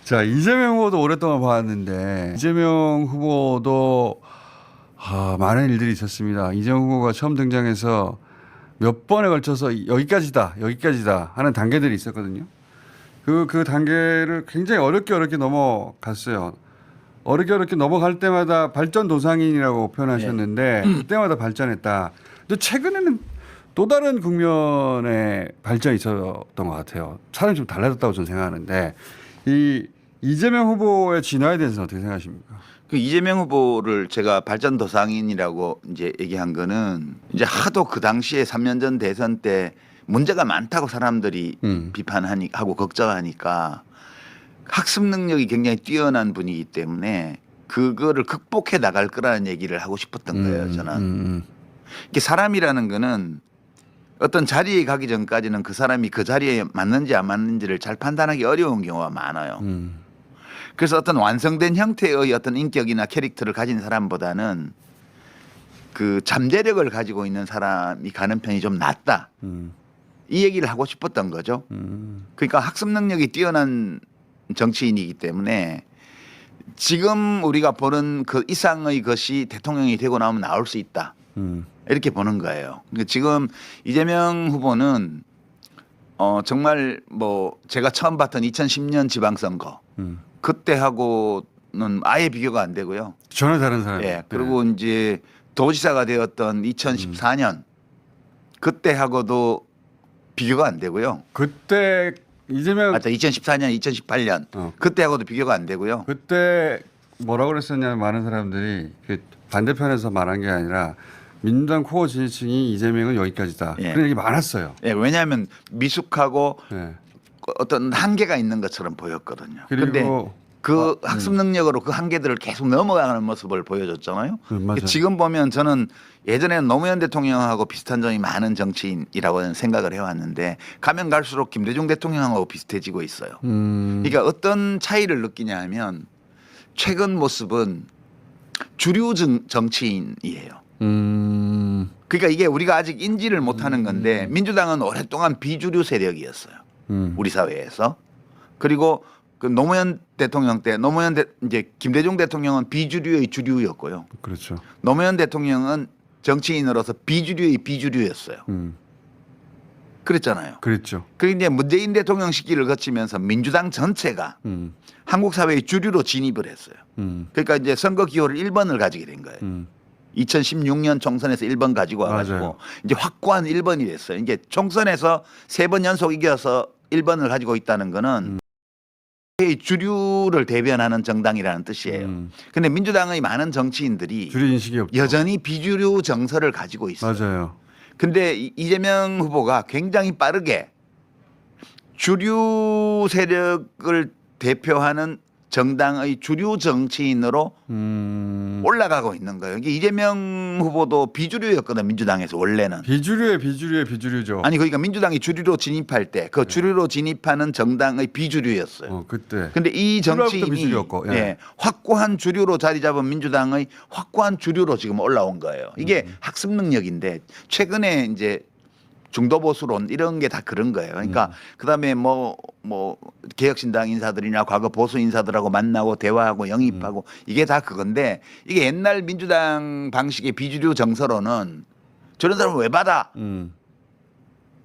자, 이재명 후보도 오랫동안 봐왔는데 이재명 후보도 많은 일들이 있었습니다. 이재명 후보가 처음 등장해서 몇 번에 걸쳐서 여기까지다 하는 단계들이 있었거든요. 그 단계를 굉장히 어렵게 넘어갔어요. 어렵게 넘어갈 때마다 발전도상인이라고 표현하셨는데 그때마다 발전했다. 또 최근에는 또 다른 국면의 발전이 있었던 것 같아요. 사람이 좀 달라졌다고 저는 생각하는데 이 이재명 후보의 진화에 대해서는 어떻게 생각하십니까? 그 이재명 후보를 제가 발전도상인이라고 이제 얘기한 거는 이제 하도 그 당시에 3년 전 대선 때 문제가 많다고 사람들이 비판하고 걱정하니까 학습 능력이 굉장히 뛰어난 분이기 때문에 그거를 극복해 나갈 거라는 얘기를 하고 싶었던 거예요, 저는. 이게 사람이라는 거는 어떤 자리에 가기 전까지는 그 사람이 그 자리에 맞는지 안 맞는지를 잘 판단하기 어려운 경우가 많아요. 그래서 어떤 완성된 형태의 어떤 인격이나 캐릭터를 가진 사람보다는 그 잠재력을 가지고 있는 사람이 가는 편이 좀 낫다. 이 얘기를 하고 싶었던 거죠. 그러니까 학습 능력이 뛰어난 정치인이기 때문에 지금 우리가 보는 그 이상의 것이 대통령이 되고 나오면 나올 수 있다. 이렇게 보는 거예요. 그러니까 지금 이재명 후보는 정말 뭐 제가 처음 봤던 2010년 지방선거 그때하고는 아예 비교가 안 되고요. 전혀 다른 사람이에요. 예. 그리고 이제 도지사가 되었던 2014년 그때하고도 비교가 안 되고요. 그때 이재명 2014년, 2018년 그때하고도 비교가 안 되고요. 그때 뭐라고 그랬었냐면 많은 사람들이 그 반대편에서 말한 게 아니라 민주당 코어 지지층이 이재명은 여기까지다. 예. 그런 얘기 많았어요. 예, 왜냐하면 미숙하고 예. 어떤 한계가 있는 것처럼 보였거든요. 그리고 그런데 그 학습 능력으로 그 한계들을 계속 넘어가는 모습을 보여줬잖아요. 맞아요. 지금 보면 저는 예전에는 노무현 대통령하고 비슷한 점이 많은 정치인이라고 생각을 해왔는데 가면 갈수록 김대중 대통령하고 비슷해지고 있어요. 그러니까 어떤 차이를 느끼냐 하면 최근 모습은 주류 정치인이에요. 그러니까 이게 우리가 아직 인지를 못하는 건데 민주당은 오랫동안 비주류 세력이었어요. 우리 사회에서. 그리고 그 노무현 대통령 때 이제 김대중 대통령은 비주류의 주류였고요. 그렇죠. 노무현 대통령은 정치인으로서 비주류의 비주류였어요. 그랬잖아요. 그랬죠. 그리고 이제 문재인 대통령 시기를 거치면서 민주당 전체가 한국 사회의 주류로 진입을 했어요. 그러니까 이제 선거 기호를 1번을 가지게 된 거예요. 2016년 총선에서 1번 가지고 와가지고 맞아요. 이제 확고한 1번이 됐어요. 이게 총선에서 3번 연속 이겨서 1번을 가지고 있다는 거는 주류를 대변하는 정당이라는 뜻이에요. 근데 민주당의 많은 정치인들이 주류 인식이 없죠. 여전히 비주류 정서를 가지고 있어요. 맞아요. 근데 이재명 후보가 굉장히 빠르게 주류 세력을 대표하는 정당의 주류 정치인으로 올라가고 있는 거예요. 이게 이재명 후보도 비주류였거든, 민주당에서 원래는. 비주류의 비주류죠. 아니 그러니까 민주당이 주류로 진입할 때 그 주류로 진입하는 정당의 비주류였어요. 그때. 근데 이 정치인이 비주류였고, 예. 예, 확고한 주류로 자리 잡은 민주당의 확고한 주류로 지금 올라온 거예요. 이게 학습 능력인데 최근에 이제 중도 보수론 이런 게 다 그런 거예요. 그러니까 그다음에 뭐 개혁신당 인사들이나 과거 보수 인사들하고 만나고 대화하고 영입하고 이게 다 그건데 이게 옛날 민주당 방식의 비주류 정서로는 저런 사람을 왜 받아?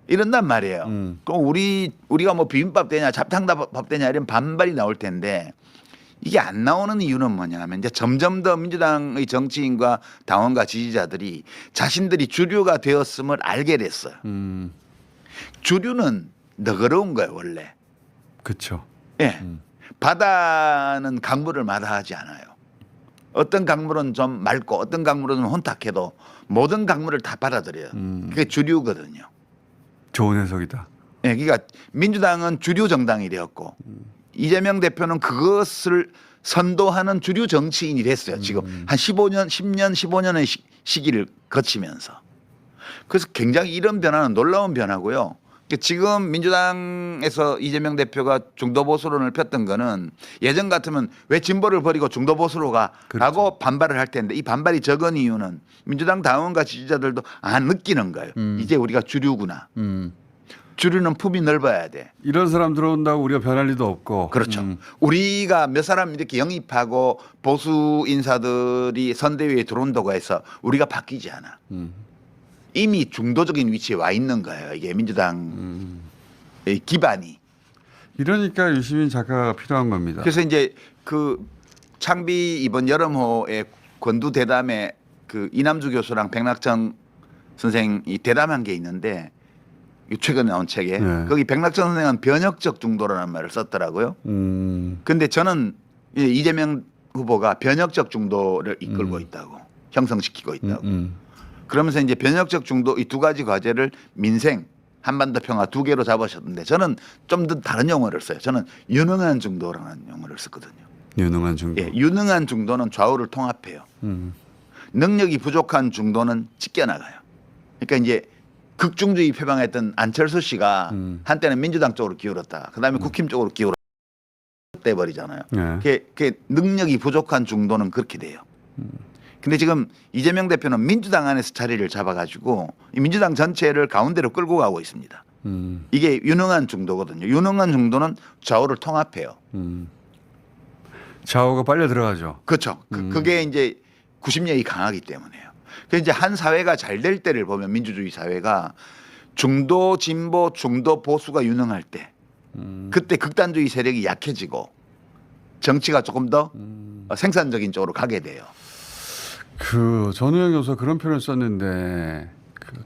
이런단 말이에요. 그럼 우리가 뭐 비빔밥 되냐 잡탕밥 되냐 이런 반발이 나올 텐데 이게 안 나오는 이유는 뭐냐면 이제 점점 더 민주당의 정치인과 당원과 지지자들이 자신들이 주류가 되었음을 알게 됐어요. 주류는 너그러운 거예요, 원래. 그렇죠. 예. 바다는 강물을 마다하지 않아요. 어떤 강물은 좀 맑고 어떤 강물은 좀 혼탁해도 모든 강물을 다 받아들여요. 그게 주류거든요. 좋은 해석이다. 예, 그러니까 민주당은 주류 정당이 되었고 이재명 대표는 그것을 선도하는 주류 정치인이 됐어요. 지금 한 10년, 15년의 시기를 거치면서. 그래서 굉장히 이런 변화는 놀라운 변화고요. 지금 민주당에서 이재명 대표가 중도 보수론을 폈던 거는 예전 같으면 왜 진보를 버리고 중도 보수로 가라고 그렇죠. 반발을 할 텐데 이 반발이 적은 이유는 민주당 당원과 지지자들도 느끼는 거예요. 이제 우리가 주류구나. 주류는 품이 넓어야 돼. 이런 사람 들어온다고 우리가 변할 리도 없고. 그렇죠. 우리가 몇 사람 이렇게 영입하고 보수 인사들이 선대위에 들어온다고 해서 우리가 바뀌지 않아. 이미 중도적인 위치에 와 있는 거예요. 이게 민주당의 기반이. 이러니까 유시민 작가가 필요한 겁니다. 그래서 이제 그 창비 이번 여름호에 권두 대담에 그 이남주 교수랑 백낙천 선생이 대담한 게 있는데 최근에 나온 책에 네. 거기 백낙천 선생은 변혁적 중도라는 말을 썼더라고요. 근데 저는 이재명 후보가 변혁적 중도를 이끌고 있다고 형성시키고 있다고. 그러면서 이제 변혁적 중도 이 두 가지 과제를 민생 한반도 평화 두 개로 잡으셨는데 저는 좀 더 다른 용어를 써요. 저는 유능한 중도라는 용어를 썼거든요. 유능한 중도. 예, 유능한 중도는 좌우를 통합해요. 능력이 부족한 중도는 찢겨나가요. 그러니까 이제 극중주의 표방했던 안철수 씨가 한때는 민주당 쪽으로 기울었다. 그다음에 국힘 쪽으로 기울었다. 돼버리잖아요. 네. 그게 능력이 부족한 중도는 그렇게 돼요. 근데 지금 이재명 대표는 민주당 안에서 자리를 잡아가지고 이 민주당 전체를 가운데로 끌고 가고 있습니다. 이게 유능한 중도거든요. 유능한 중도는 좌우를 통합해요. 좌우가 빨려 들어가죠. 그렇죠. 그게 이제 90년이 강하기 때문에요. 그래서 이제 한 사회가 잘 될 때를 보면 민주주의 사회가 중도 진보 중도 보수가 유능할 때 그때 극단주의 세력이 약해지고 정치가 조금 더 생산적인 쪽으로 가게 돼요. 그 전우영 교수가 그런 표현을 썼는데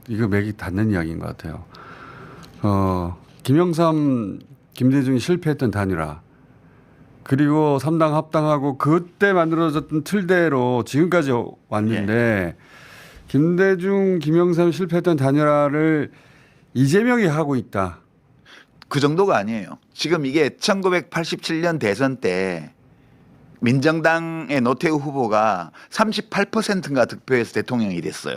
이거 맥이 닿는 이야기인 것 같아요. 김영삼, 김대중이 실패했던 단일화 그리고 3당 합당하고 그때 만들어졌던 틀대로 지금까지 왔는데 김대중, 김영삼 실패했던 단일화를 이재명이 하고 있다. 그 정도가 아니에요. 지금 이게 1987년 대선 때 민정당의 노태우 후보가 38%인가 득표해서 대통령이 됐어요.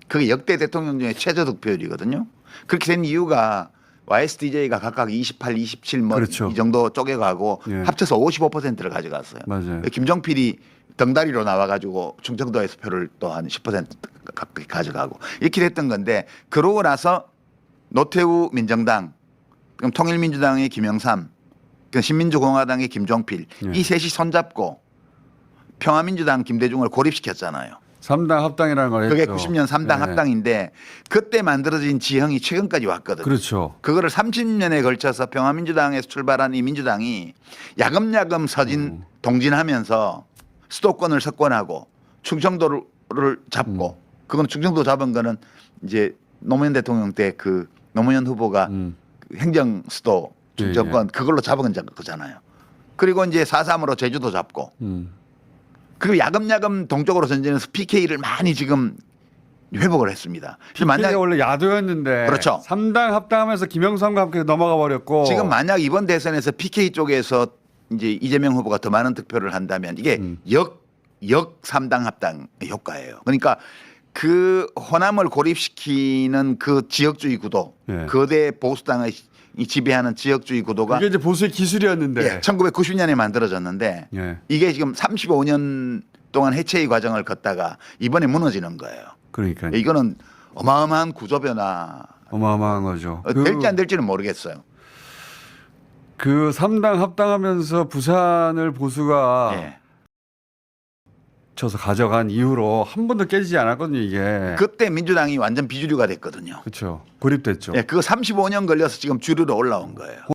그게 역대 대통령 중에 최저 득표율이거든요. 그렇게 된 이유가 YSDJ가 각각 28, 27 뭐 그렇죠. 이 정도 쪼개가고 예. 합쳐서 55%를 가져갔어요. 맞아요. 김종필이 덩다리로 나와가지고 충청도에서 표를 또 한 10% 각각 가져가고 이렇게 됐던 건데 그러고 나서 노태우 민정당, 그럼 통일민주당의 김영삼, 신민주공화당의 김종필 이 셋이 손잡고 평화민주당 김대중을 고립시켰잖아요. 3당 합당이라는 걸 했죠. 그게 90년 3당 합당인데 그때 만들어진 지형이 최근까지 왔거든요. 그렇죠. 그거를 30년에 걸쳐서 평화민주당에서 출발한 이 민주당이 야금야금 서진 동진하면서 수도권을 석권하고 충청도를 잡고 그건 충청도 잡은 거는 이제 노무현 대통령 때 그 노무현 후보가 행정 수도 충청권 그걸로 잡은 거잖아요. 그리고 이제 4.3으로 제주도 잡고 그리고 야금야금 동쪽으로 전진해서 PK를 많이 지금 회복을 했습니다. PK가 원래 야도였는데 그렇죠. 3당 합당하면서 김영삼과 함께 넘어가 버렸고 지금 만약 이번 대선에서 PK 쪽에서 이제 이재명 후보가 더 많은 득표를 한다면 이게 역 3당 합당 효과예요. 그러니까 그 호남을 고립시키는 그 지역주의 구도, 거대 보수당의 이 지배하는 지역주의 구도가 이게 이제 보수의 기술이었는데 1990년에 만들어졌는데 이게 지금 35년 동안 해체의 과정을 걷다가 이번에 무너지는 거예요. 그러니까 이거는 어마어마한 구조 변화. 어마어마한 거죠. 될지 안 될지는 모르겠어요. 그 3당 합당하면서 부산을 보수가 쳐서 가져간 이후로 한 번도 깨지지 않았거든요, 이게. 그때 민주당이 완전 비주류가 됐거든요. 그렇죠. 고립됐죠. 그거 35년 걸려서 지금 주류로 올라온 거예요.